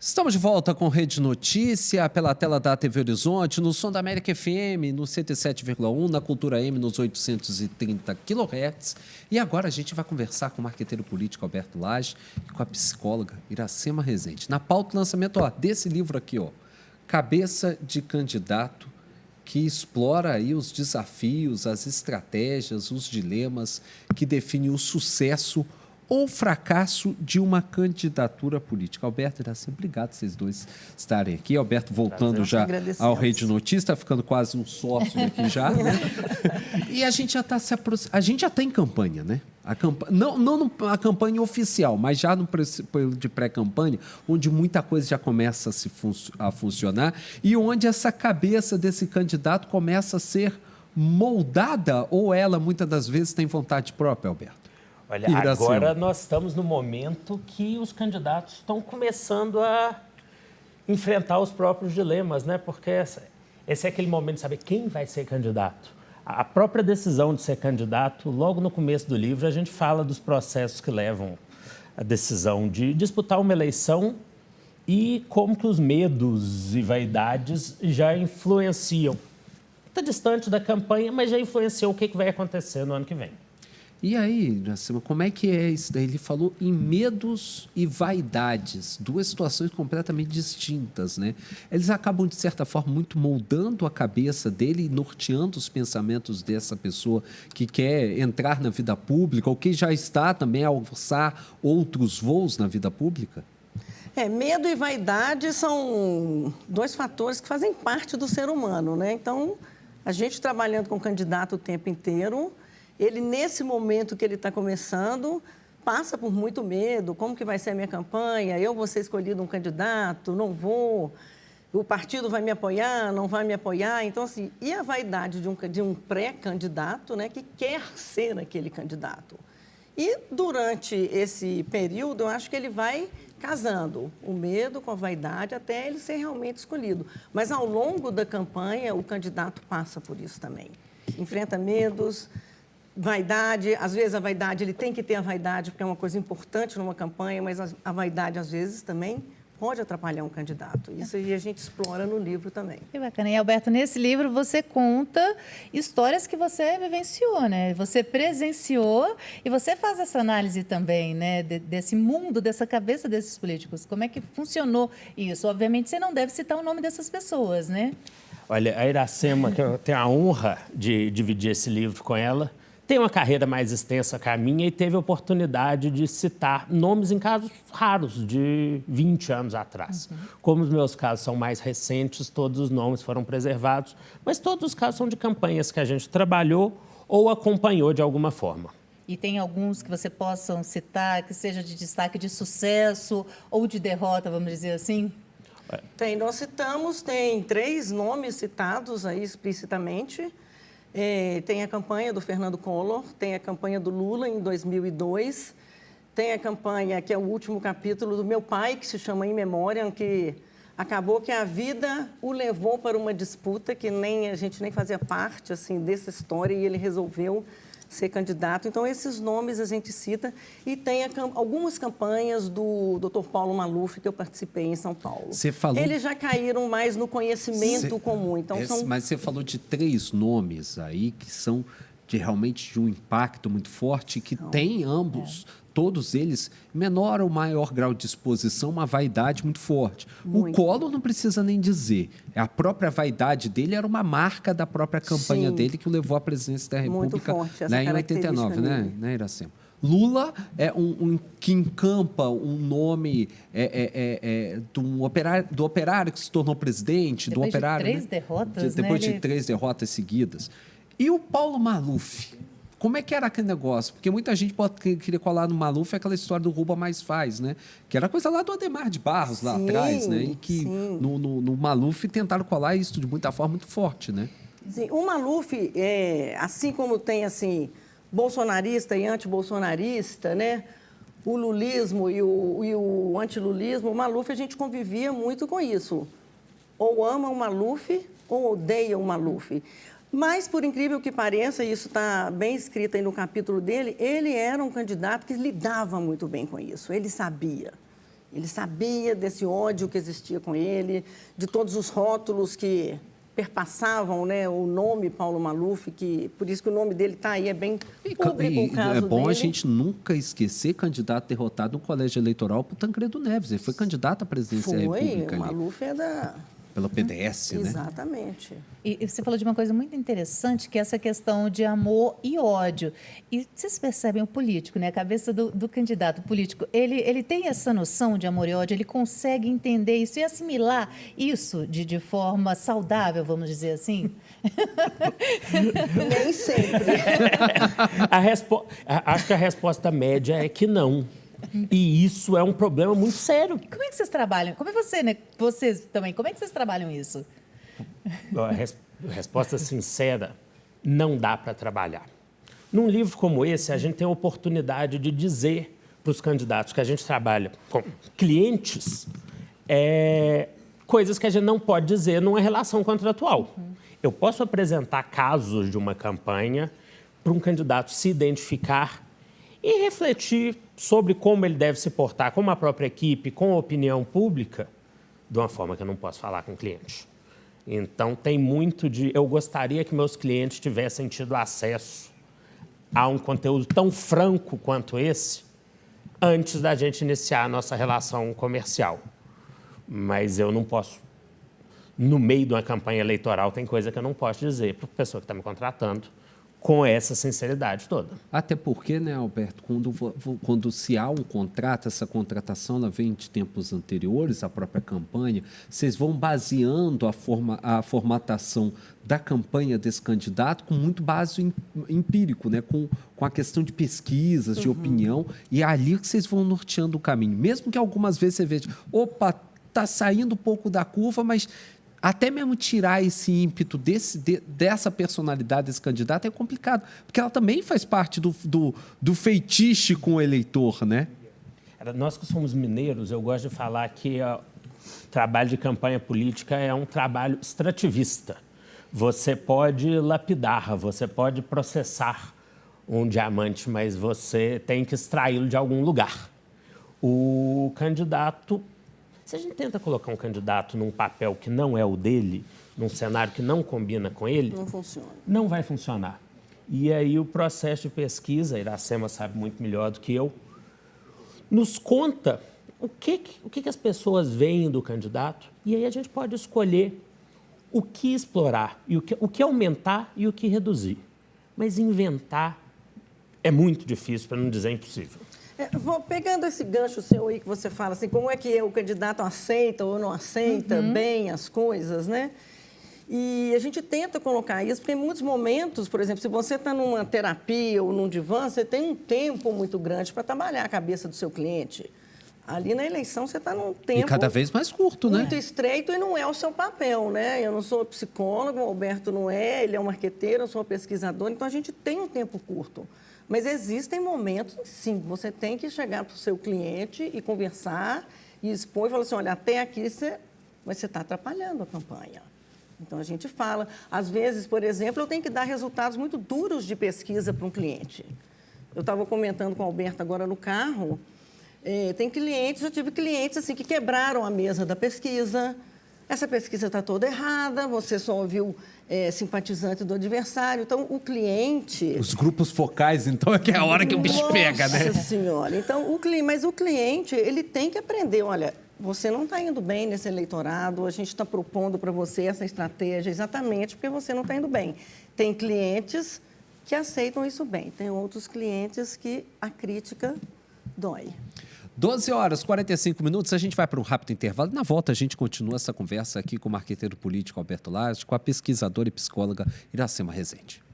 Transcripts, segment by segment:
Estamos de volta com Rede Notícia, pela tela da TV Horizonte, no Som da América FM, no 107,1, na Cultura M, nos 830 kHz. E agora a gente vai conversar com o marqueteiro político Alberto Lage e com a psicóloga Iracema Rezende. Na pauta, o lançamento desse livro aqui, Cabeça de Candidato, que explora aí os desafios, as estratégias, os dilemas que definem o sucesso ou fracasso de uma candidatura política. Alberto, Iracema, obrigado vocês dois estarem aqui. Alberto voltando já ao Rede Notícia, está ficando quase um sócio aqui já, né? E a gente já está a gente já está em campanha, né? Não a campanha oficial, mas já no período de pré-campanha, onde muita coisa já começa a funcionar e onde essa cabeça desse candidato começa a ser moldada, ou ela muitas das vezes tem vontade própria, Alberto? Olha, agora nós estamos no momento que os candidatos estão começando a enfrentar os próprios dilemas, né? Porque esse é aquele momento de saber quem vai ser candidato. A própria decisão de ser candidato, logo no começo do livro, a gente fala dos processos que levam à decisão de disputar uma eleição e como que os medos e vaidades já influenciam. Está distante da campanha, mas já influenciou o que vai acontecer no ano que vem. E aí, Iracema, como é que é isso daí? Ele falou em medos e vaidades, duas situações completamente distintas, né? Eles acabam, de certa forma, muito moldando a cabeça dele e norteando os pensamentos dessa pessoa que quer entrar na vida pública ou que já está também a alçar outros voos na vida pública? Medo e vaidade são dois fatores que fazem parte do ser humano, né? Então, a gente trabalhando com o candidato o tempo inteiro, ele, nesse momento que ele está começando, passa por muito medo. Como que vai ser a minha campanha? Eu vou ser escolhido um candidato? Não vou? O partido vai me apoiar? Não vai me apoiar? Então, assim, e a vaidade de um pré-candidato, né, que quer ser aquele candidato? E, durante esse período, eu acho que ele vai casando o medo com a vaidade até ele ser realmente escolhido. Mas, ao longo da campanha, o candidato passa por isso também. Enfrenta medos, vaidade. Às vezes a vaidade, ele tem que ter a vaidade porque é uma coisa importante numa campanha, mas a vaidade às vezes também pode atrapalhar um candidato. Isso aí a gente explora no livro também. Que bacana. E, Alberto, nesse livro você conta histórias que você vivenciou, né? Você presenciou e você faz essa análise também, né? Desse mundo, dessa cabeça desses políticos. Como é que funcionou isso? Obviamente você não deve citar o nome dessas pessoas, né? Olha, a Iracema, que eu tenho a honra de dividir esse livro com ela, tem uma carreira mais extensa que a minha e teve a oportunidade de citar nomes em casos raros, de 20 anos atrás. Como os meus casos são mais recentes, todos os nomes foram preservados, mas todos os casos são de campanhas que a gente trabalhou ou acompanhou de alguma forma. E tem alguns que você possa citar, que seja de destaque de sucesso ou de derrota, vamos dizer assim? Nós citamos, tem 3 nomes citados aí explicitamente. Tem a campanha do Fernando Collor, tem a campanha do Lula em 2002, tem a campanha, que é o último capítulo do meu pai, que se chama Em Memória, que acabou que a vida o levou para uma disputa que a gente nem fazia parte assim, dessa história e ele resolveu ser candidato. Então, esses nomes a gente cita. E tem algumas campanhas do Dr. Paulo Maluf, que eu participei em São Paulo. Eles já caíram mais no conhecimento comum. Então, Mas você falou de 3 nomes aí que são realmente de um impacto muito forte, que tem ambos, todos eles, menor ou maior grau de exposição, uma vaidade muito forte. Muito. O Collor não precisa nem dizer. A própria vaidade dele era uma marca da própria campanha dele que o levou à presidência da República, né, em 89, né, Iracema? Lula é que encampa um nome do operário que se tornou presidente, depois do operário. De 3 derrotas, depois de 3 derrotas seguidas. E o Paulo Maluf? Como é que era aquele negócio? Porque muita gente queria colar no Maluf aquela história do Rouba Mais Faz, né? Que era coisa lá do Adhemar de Barros, lá atrás, né? E que no Maluf tentaram colar isso de muita forma muito forte, né? Sim, o Maluf, assim como tem assim, bolsonarista e antibolsonarista, né? O lulismo e o antilulismo, o Maluf, a gente convivia muito com isso. Ou ama o Maluf ou odeia o Maluf. Mas, por incrível que pareça, isso está bem escrito aí no capítulo dele, ele era um candidato que lidava muito bem com isso, ele sabia. Ele sabia desse ódio que existia com ele, de todos os rótulos que perpassavam, né, o nome Paulo Maluf, que por isso que o nome dele está aí, é bem público o caso dele. É bom dele. A gente nunca esquecer candidato derrotado no colégio eleitoral por Tancredo Neves. Ele foi candidato à presidência da República. O Maluf é da... Pelo PDS, né? Exatamente. E você falou de uma coisa muito interessante, que é essa questão de amor e ódio. E vocês percebem o político, né? A cabeça do candidato político, ele tem essa noção de amor e ódio, ele consegue entender isso e assimilar isso de forma saudável, vamos dizer assim? Nem sempre. Acho que a resposta média é que não. E isso é um problema muito sério. Como é que vocês trabalham? Como é você, né? Vocês também, como é que vocês trabalham isso? A resposta sincera, não dá para trabalhar. Num livro como esse, a gente tem a oportunidade de dizer para os candidatos que a gente trabalha com clientes coisas que a gente não pode dizer numa relação contratual. Eu posso apresentar casos de uma campanha para um candidato se identificar e refletir sobre como ele deve se portar com a própria equipe, com a opinião pública, de uma forma que eu não posso falar com o cliente. Então, tem muito de... Eu gostaria que meus clientes tivessem tido acesso a um conteúdo tão franco quanto esse antes da gente iniciar a nossa relação comercial. Mas eu não posso... No meio de uma campanha eleitoral, tem coisa que eu não posso dizer para a pessoa que está me contratando com essa sinceridade toda. Até porque, né, Alberto, quando se há um contrato, essa contratação ela vem de tempos anteriores à própria campanha, vocês vão baseando a formatação da campanha desse candidato com muito base empírico, né, com a questão de pesquisas, de opinião, e é ali que vocês vão norteando o caminho. Mesmo que algumas vezes você veja, opa, está saindo um pouco da curva, mas... Até mesmo tirar esse ímpeto dessa personalidade desse candidato é complicado, porque ela também faz parte do feitiço com o eleitor, né? Nós que somos mineiros, eu gosto de falar que o trabalho de campanha política é um trabalho extrativista. Você pode lapidar, você pode processar um diamante, mas você tem que extraí-lo de algum lugar. O candidato... Se a gente tenta colocar um candidato num papel que não é o dele, num cenário que não combina com ele... Não funciona. Não vai funcionar. E aí o processo de pesquisa, a Iracema sabe muito melhor do que eu, nos conta o que as pessoas veem do candidato, e aí a gente pode escolher o que explorar, e o que aumentar e o que reduzir. Mas inventar é muito difícil, para não dizer impossível. Pegando esse gancho seu aí que você fala, assim, como é que o candidato aceita ou não aceita bem as coisas, né? E a gente tenta colocar isso, porque em muitos momentos, por exemplo, se você está numa terapia ou num divã, você tem um tempo muito grande para trabalhar a cabeça do seu cliente. Ali na eleição você está num tempo... E cada vez mais curto, né? Muito estreito e não é o seu papel, né? Eu não sou psicólogo, o Alberto não é, ele é um marqueteiro, eu sou pesquisador, então a gente tem um tempo curto. Mas existem momentos, sim, você tem que chegar para o seu cliente e conversar e expor e falar assim, olha, até aqui você está atrapalhando a campanha. Então, a gente fala. Às vezes, por exemplo, eu tenho que dar resultados muito duros de pesquisa para um cliente. Eu estava comentando com o Alberto agora no carro, tem clientes, eu tive clientes assim, que quebraram a mesa da pesquisa. Essa pesquisa está toda errada, você só ouviu simpatizante do adversário. Então, o cliente... Os grupos focais, então, é que é a hora que o bicho pega, né? Nossa Senhora! Então, mas o cliente, ele tem que aprender, olha, você não está indo bem nesse eleitorado, a gente está propondo para você essa estratégia exatamente porque você não está indo bem. Tem clientes que aceitam isso bem, tem outros clientes que a crítica dói. 12h45, a gente vai para um rápido intervalo. Na volta, a gente continua essa conversa aqui com o marqueteiro político Alberto Lage, com a pesquisadora e psicóloga Iracema Rezende.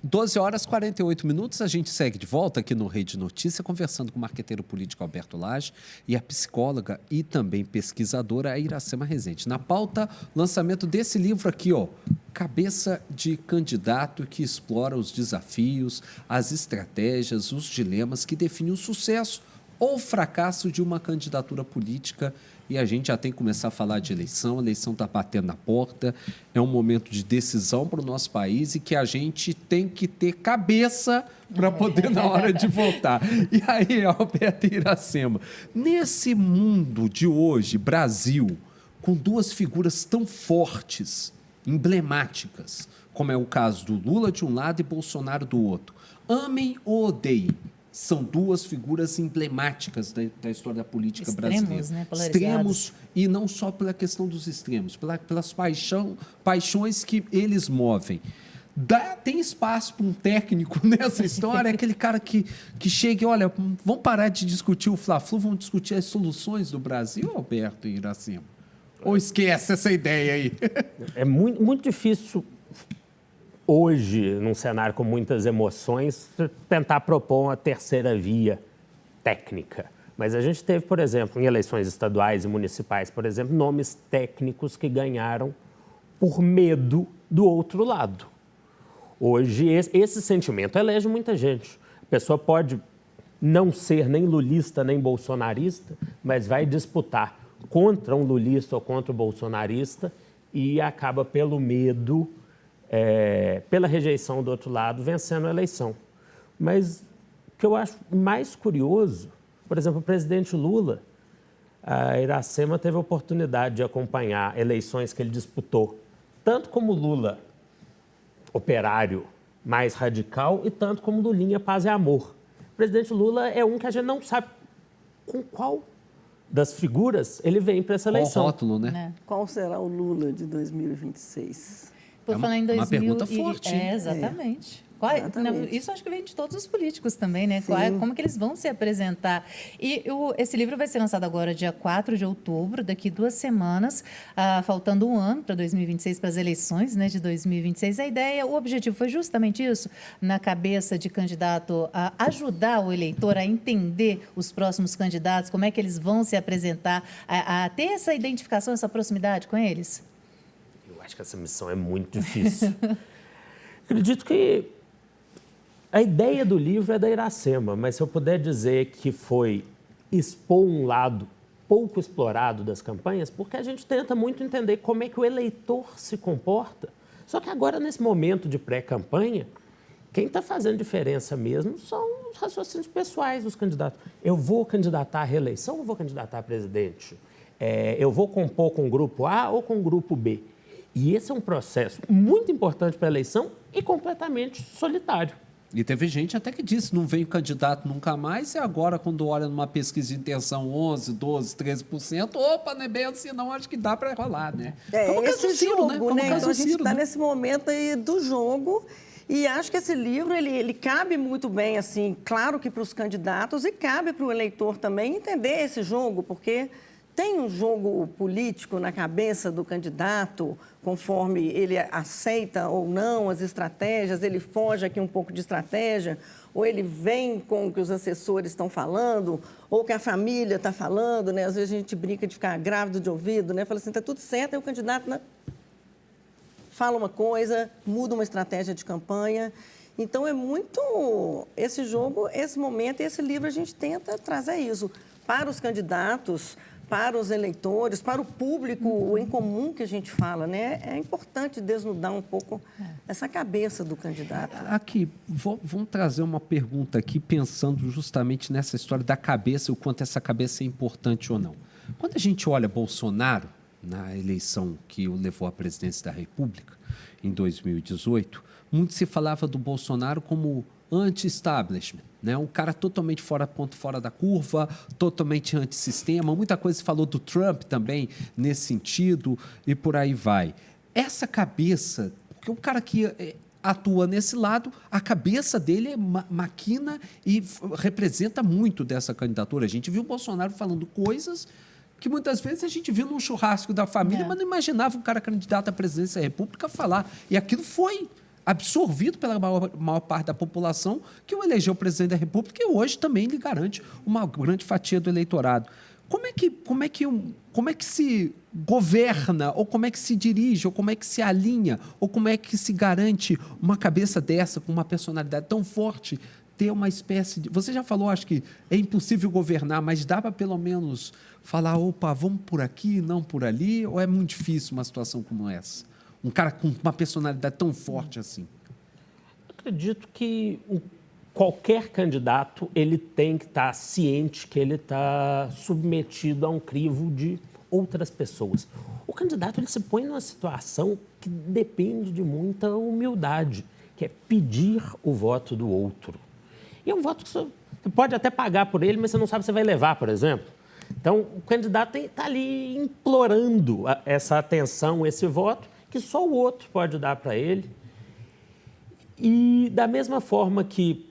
Doze horas 48 minutos, a gente segue de volta aqui no Rede Notícia, conversando com o marqueteiro político Alberto Lage e a psicóloga e também pesquisadora Iracema Rezende. Na pauta, lançamento desse livro aqui, ó, Cabeça de Candidato, que explora os desafios, as estratégias, os dilemas que definem o sucesso ou fracasso de uma candidatura política. E a gente já tem que começar a falar de eleição. A eleição está batendo na porta. É um momento de decisão para o nosso país e que a gente tem que ter cabeça para poder na hora de votar. E aí, Alberto Iracema, nesse mundo de hoje, Brasil, com duas figuras tão fortes, emblemáticas, como é o caso do Lula de um lado e Bolsonaro do outro, amem ou odeiem, são duas figuras emblemáticas da história da política brasileira. Né? Extremos, e não só pela questão dos extremos, pelas paixões que eles movem. Tem espaço para um técnico nessa história, aquele cara que chega e, olha, vamos parar de discutir o Fla-Flu, vamos discutir as soluções do Brasil, Alberto Iracema? Ou esquece essa ideia aí? É muito, muito difícil hoje, num cenário com muitas emoções, tentar propor uma terceira via técnica. Mas a gente teve, por exemplo, em eleições estaduais e municipais, por exemplo, nomes técnicos que ganharam por medo do outro lado. Hoje, esse sentimento elege muita gente. A pessoa pode não ser nem lulista, nem bolsonarista, mas vai disputar contra um lulista ou contra o bolsonarista e acaba pelo medo, pela rejeição do outro lado, vencendo a eleição. Mas o que eu acho mais curioso, por exemplo, o presidente Lula, a Iracema teve a oportunidade de acompanhar eleições que ele disputou, tanto como Lula, operário mais radical, e tanto como Lulinha, paz e amor. O presidente Lula é um que a gente não sabe com qual das figuras ele vem para essa eleição. Qual rótulo, né? Qual será o Lula de 2026? Por falar em 2000, uma pergunta forte. Exatamente. Exatamente. Isso acho que vem de todos os políticos também, né? Sim. Como que eles vão se apresentar. E esse livro vai ser lançado agora, dia 4 de outubro, daqui 2 semanas, faltando um ano para 2026, para as eleições, né, de 2026. A ideia, o objetivo foi justamente isso, na cabeça de candidato, a ajudar o eleitor a entender os próximos candidatos, como é que eles vão se apresentar, a ter essa identificação, essa proximidade com eles? Eu acho que essa missão é muito difícil. Acredito que a ideia do livro é da Iracema, mas se eu puder dizer que foi expor um lado pouco explorado das campanhas, porque a gente tenta muito entender como é que o eleitor se comporta. Só que agora, nesse momento de pré-campanha, quem está fazendo diferença mesmo são os raciocínios pessoais dos candidatos. Eu vou candidatar à reeleição ou vou candidatar a presidente? Eu vou compor com o grupo A ou com o grupo B? E esse é um processo muito importante para a eleição e completamente solitário. E teve gente até que disse, não veio candidato nunca mais, e agora, quando olha numa pesquisa de intenção 11, 12, 13%, opa, não é bem assim, não, acho que dá para rolar, né? Como esse jogo, né? Então, a gente está né? nesse momento aí do jogo, e acho que esse livro, ele cabe muito bem, assim, claro que para os candidatos, e cabe para o eleitor também entender esse jogo, porque tem um jogo político na cabeça do candidato, conforme ele aceita ou não as estratégias, ele foge aqui um pouco de estratégia, ou ele vem com o que os assessores estão falando, ou o que a família está falando, né? Às vezes a gente brinca de ficar grávido de ouvido, né? Fala assim, está tudo certo, aí o candidato, né, fala uma coisa, muda uma estratégia de campanha. Então, é muito esse jogo, esse momento, e esse livro a gente tenta trazer isso para os candidatos, para os eleitores, para o público em comum que a gente fala, né? É importante desnudar um pouco essa cabeça do candidato. Aqui, vamos trazer uma pergunta aqui, pensando justamente nessa história da cabeça, o quanto essa cabeça é importante ou não. Quando a gente olha Bolsonaro, na eleição que o levou à presidência da República, em 2018, muito se falava do Bolsonaro como anti-establishment, né? Um cara totalmente ponto fora da curva, totalmente antissistema. Muita coisa se falou do Trump também nesse sentido e por aí vai. Essa cabeça, porque um cara que atua nesse lado, a cabeça dele maquina e representa muito dessa candidatura. A gente viu o Bolsonaro falando coisas que muitas vezes a gente viu num churrasco da família, mas não imaginava um cara candidato à presidência da República falar. E aquilo foi absorvido pela maior parte da população que o elegeu presidente da República e hoje também lhe garante uma grande fatia do eleitorado. Como é que se governa, ou como é que se dirige, ou como é que se alinha, ou como é que se garante uma cabeça dessa, com uma personalidade tão forte, ter uma espécie de... Você já falou, acho que é impossível governar, mas dá para pelo menos falar, opa, vamos por aqui, não por ali, ou é muito difícil uma situação como essa? Um cara com uma personalidade tão forte assim. Acredito que qualquer candidato ele tem que estar ciente que ele está submetido a um crivo de outras pessoas. O candidato ele se põe numa situação que depende de muita humildade, que é pedir o voto do outro. E é um voto que você pode até pagar por ele, mas você não sabe se vai levar, por exemplo. Então, o candidato está ali implorando essa atenção, esse voto, que só o outro pode dar para ele. E da mesma forma que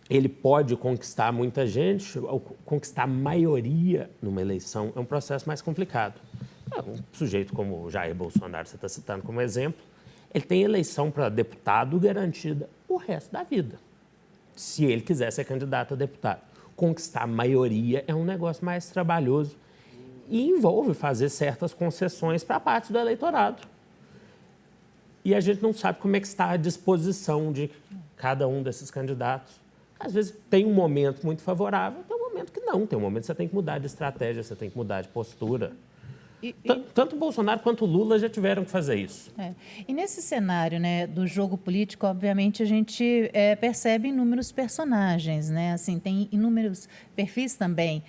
ele pode conquistar muita gente, ou conquistar a maioria numa eleição, é um processo mais complicado. Um sujeito como o Jair Bolsonaro, você está citando como exemplo, ele tem eleição para deputado garantida o resto da vida, se ele quiser ser candidato a deputado. Conquistar a maioria é um negócio mais trabalhoso e envolve fazer certas concessões para parte do eleitorado. E a gente não sabe como é que está a disposição de cada um desses candidatos. Às vezes tem um momento muito favorável, tem um momento que não. Tem um momento que você tem que mudar de estratégia, você tem que mudar de postura. Tanto o Bolsonaro quanto o Lula já tiveram que fazer isso. E nesse cenário, né, do jogo político, obviamente, a gente percebe inúmeros personagens, né? Assim, tem inúmeros perfis também.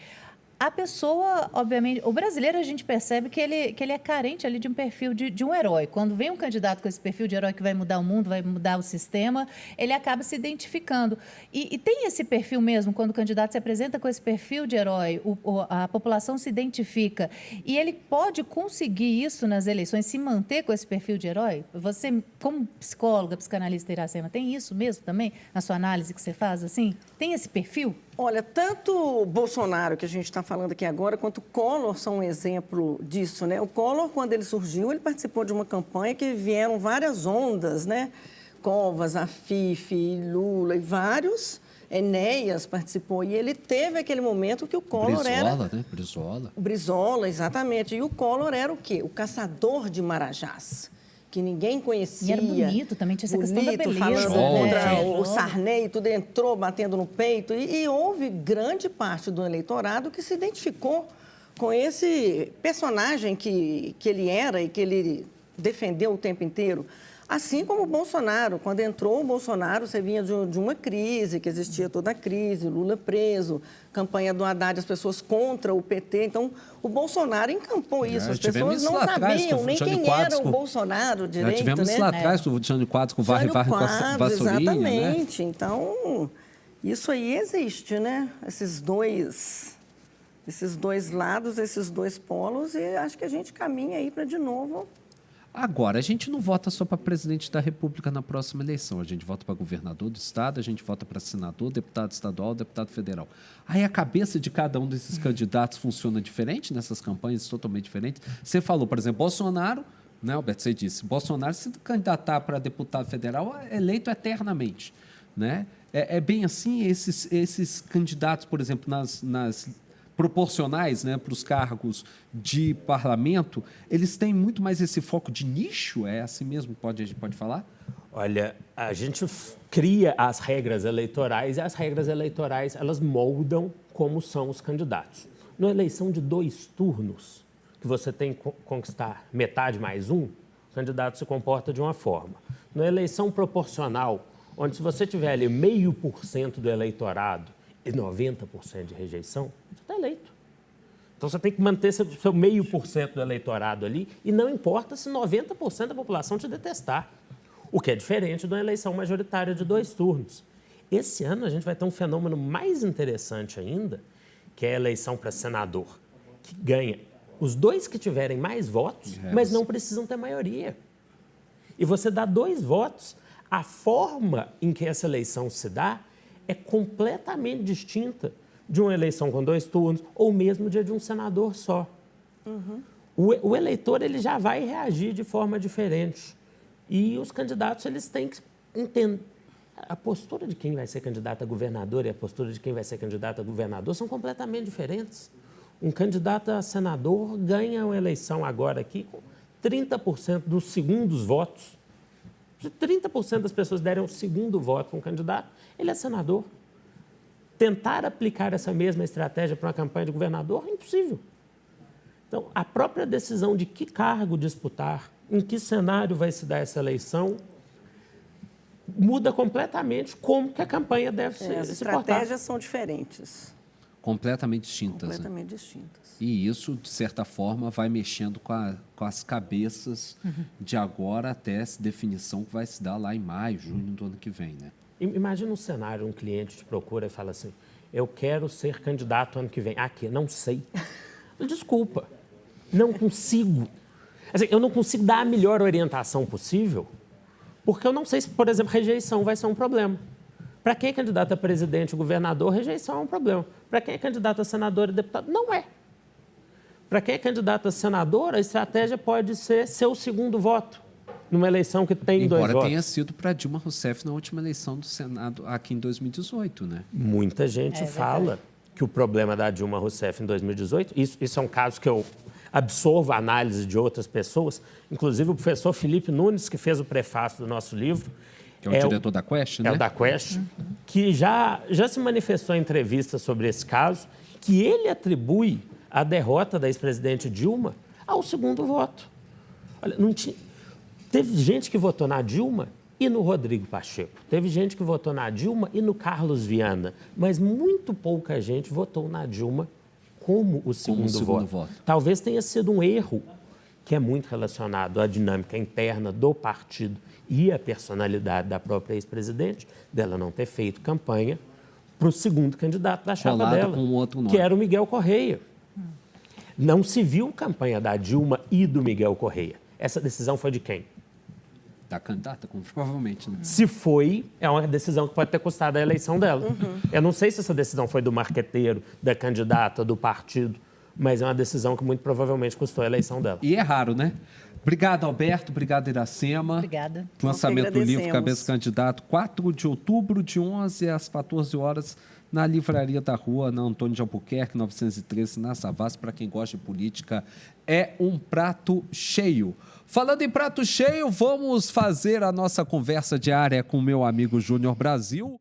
A pessoa, obviamente, o brasileiro a gente percebe que ele é carente ali de um perfil de um herói. Quando vem um candidato com esse perfil de herói que vai mudar o mundo, vai mudar o sistema, ele acaba se identificando. E tem esse perfil mesmo, quando o candidato se apresenta com esse perfil de herói, a população se identifica e ele pode conseguir isso nas eleições, se manter com esse perfil de herói? Você, como psicóloga, psicanalista Iracema, tem isso mesmo também na sua análise que você faz, assim? Tem esse perfil? Olha, tanto o Bolsonaro, que a gente está falando aqui agora, quanto o Collor são um exemplo disso, né? O Collor, quando ele surgiu, ele participou de uma campanha que vieram várias ondas, né? Covas, Afif, Lula e vários. Enéas participou. E ele teve aquele momento que o Collor era... Brizola, né? Brizola. O Brizola, exatamente. E o Collor era o quê? O caçador de marajás, que ninguém conhecia. E era bonito também, tinha essa questão da beleza. Falando contra o Sarney, tudo entrou batendo no peito. E houve grande parte do eleitorado que se identificou com esse personagem que ele era e que ele defendeu o tempo inteiro. Assim como o Bolsonaro. Quando entrou o Bolsonaro, você vinha de uma crise, que existia toda a crise, Lula preso, campanha do Haddad, as pessoas contra o PT. Então, o Bolsonaro encampou isso. As pessoas não sabiam nem quem era o Bolsonaro direito, Já tivemos isso lá atrás, o Jânio Quadros com Varre com a Vassourinha, exatamente. Né? Então, isso aí existe, né? Esses dois lados, esses dois polos, e acho que a gente caminha aí para, de novo... Agora, a gente não vota só para presidente da República na próxima eleição. A gente vota para governador do estado, a gente vota para senador, deputado estadual, deputado federal. Aí a cabeça de cada um desses candidatos funciona diferente nessas campanhas, totalmente diferentes. Você falou, por exemplo, Bolsonaro, né, Alberto, você disse, Bolsonaro se candidatar para deputado federal é eleito eternamente. Né? É bem assim, esses candidatos, por exemplo, nas proporcionais, né, para os cargos de parlamento, eles têm muito mais esse foco de nicho? É assim mesmo a gente pode falar? Olha, a gente cria as regras eleitorais e as regras eleitorais elas moldam como são os candidatos. Na eleição de 2 turnos, que você tem que conquistar metade mais um, o candidato se comporta de uma forma. Na eleição proporcional, onde se você tiver ali 0,5% do eleitorado e 90% de rejeição, você está eleito. Então, você tem que manter seu 0,5% do eleitorado ali e não importa se 90% da população te detestar, o que é diferente de uma eleição majoritária de 2 turnos. Esse ano, a gente vai ter um fenômeno mais interessante ainda, que é a eleição para senador, que ganha os 2 que tiverem mais votos, mas não precisam ter maioria. E você dá 2 votos, a forma em que essa eleição se dá é completamente distinta de uma eleição com 2 turnos ou mesmo de um senador só. Uhum. O eleitor ele já vai reagir de forma diferente. E os candidatos eles têm que entender. A postura de quem vai ser candidato a governador e a postura de quem vai ser candidato a governador são completamente diferentes. Um candidato a senador ganha uma eleição agora aqui com 30% dos segundos votos Se 30% das pessoas derem um segundo voto para um candidato, ele é senador. Tentar aplicar essa mesma estratégia para uma campanha de governador é impossível. Então, a própria decisão de que cargo disputar, em que cenário vai se dar essa eleição, muda completamente como que a campanha deve se portar. As estratégias são diferentes. Completamente distintas. Completamente distintas. E isso, de certa forma, vai mexendo com as cabeças de agora até essa definição que vai se dar lá em maio, junho do ano que vem, né? Imagina um cenário, um cliente te procura e fala assim, eu quero ser candidato ano que vem. Aqui, não sei. Desculpa, não consigo. Assim, eu não consigo dar a melhor orientação possível, porque eu não sei se, por exemplo, rejeição vai ser um problema. Para quem é candidato a presidente ou governador, rejeição é um problema. Para quem é candidato a senador e deputado, não é. Para quem é candidato a senador, a estratégia pode ser seu segundo voto, numa eleição que tem dois votos. Embora tenha sido para Dilma Rousseff na última eleição do Senado aqui em 2018, né? Muita gente fala que o problema da Dilma Rousseff em 2018, isso é um caso que eu absorvo a análise de outras pessoas, inclusive o professor Felipe Nunes, que fez o prefácio do nosso livro. Que é o diretor da Quest, né? É o da Quest, que já se manifestou em entrevista sobre esse caso, que ele atribui a derrota da ex-presidente Dilma ao segundo voto. Olha, teve gente que votou na Dilma e no Rodrigo Pacheco. Teve gente que votou na Dilma e no Carlos Viana. Mas muito pouca gente votou na Dilma como o segundo voto. Talvez tenha sido um erro que é muito relacionado à dinâmica interna do partido e à personalidade da própria ex-presidente, dela não ter feito campanha para o segundo candidato da chapa dela, com outro nome, que era o Miguel Correia. Não se viu campanha da Dilma e do Miguel Correia. Essa decisão foi de quem? Da candidata, provavelmente, né? Se foi, é uma decisão que pode ter custado a eleição dela. Eu não sei se essa decisão foi do marqueteiro, da candidata, do partido, mas é uma decisão que muito provavelmente custou a eleição dela. E é raro, né? Obrigado, Alberto. Obrigado, Iracema. Obrigada. Lançamento do livro Cabeça Candidato, 4 de outubro, de 11 às 14 horas, na Livraria da Rua, na Antônio de Albuquerque, 913, na Savassi. Para quem gosta de política, é um prato cheio. Falando em prato cheio, vamos fazer a nossa conversa diária com o meu amigo Júnior Brasil.